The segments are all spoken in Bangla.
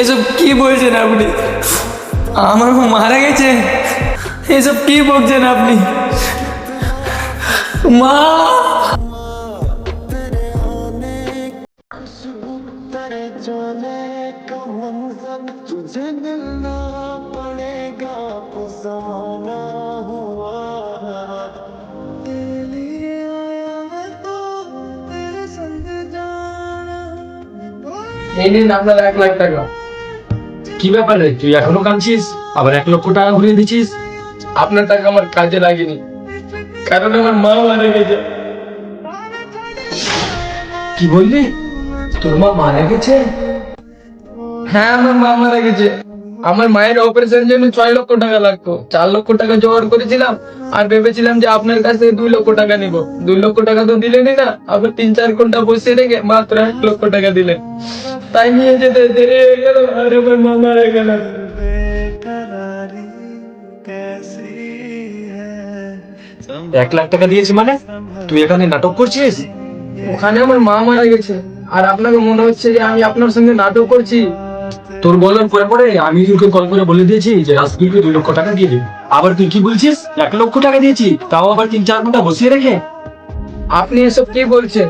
এসব কি বলছেন আপনি? আমার মা মারা গেছে? এসব কি বলছেন আপনি? মা! এই নিন আপনার 1,00,000 টাকা। কি ব্যাপার রে, তুই এখনো কাঁদছিস? আবার 1,00,000 টাকা ঘুরিয়ে দিচ্ছিস? আপনার টাকা আমার কাজে লাগেনি, কারণ আমার মা মারা গেছে। কি বললি? তোর মা মারা গেছে? হ্যাঁ, আমার মা মারা গেছে। আমার মায়ের অপারেশন জন্য 6 লক্ষ টাকা লাগতো। 4 লক্ষ টাকা জোগাড় করেছিলাম আর ভেবেছিলাম যে আপনার কাছ থেকে 2 লক্ষ টাকা নিব। 2 লক্ষ টাকা তো দিলেনই না, আবার 3-4 ঘন্টা বসে রেখে মাত্র 1 লক্ষ টাকা দিলেন। তাই নিয়ে যেতে দেরি হয়ে গেল আর আমার মা মারা গেল। 1,00,000 টাকা দিয়েছি মানে? তুই এখানে নাটক করছিস? ওখানে আমার মা মারা গেছে আর আপনাকে মনে হচ্ছে যে আমি আপনার সঙ্গে নাটক করছি। তোর বলার পরে পরে আমি তোকে কল করে বলে দিয়েছি যে রাজবীরকে 2 লক্ষ টাকা দিয়ে দিবি। আবার তুই কি বলছিস 1,00,000 টাকা দিয়েছি, তাও আবার 3-4 ঘন্টা বসিয়ে রেখে? আপনি এসব কি বলছেন?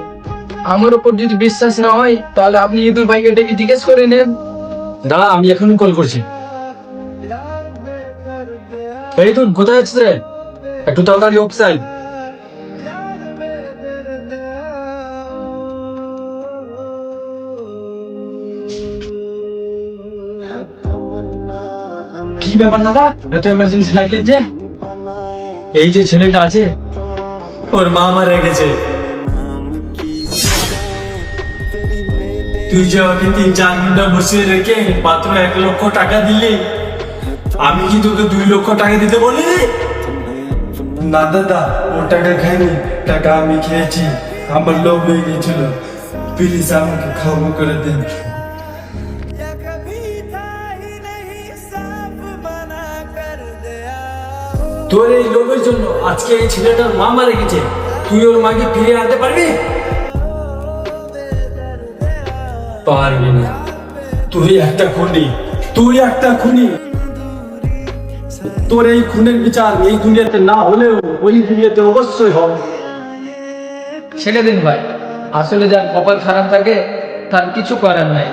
আমার উপর যদি বিশ্বাস না হয় তাহলে আপনি ইঁদুর ভাইকে ডেকে জিজ্ঞেস করে নেন। দাঁড়া, আমি এখনই কল করছি। এই তুই কোথায় আছিস রে? একটু তাড়াতাড়ি অফিসে আয়। কি ব্যাপার দাদা, এত এমার্জেন্সি লাগলে যে? এই যে ছেলেটা আছে, ওর মা মারা গেছে। তুই যে আমাকে 3-4 ঘন্টা বসিয়ে রেখে মাত্র 1,00,000 টাকা দিলি, আমি কি তোকে 2 লক্ষ টাকা দিতে বলি? না দাদা, ও টাকা খাইনি, টাকা আমি খেয়েছি। আমার লোভ হয়ে গেছিল, প্লিজ আমাকে ক্ষমা করে দিন। তোর এই লোভের জন্য আজকে এই ছেলেটার মা মারা গেছে, তুই ওর মাকে ফিরিয়ে আনতে পারবি? পারবি না। তুই একটা খুনি, তুই একটা খুনি। তোর এই খুনের বিচার এই দুনিয়াতে না হলেও ওই দুনিয়াতে অবশ্যই হবে। ছেড়ে দিন ভাই, আসলে যার কপাল খারাপ থাকে তার কিছু করার নাই।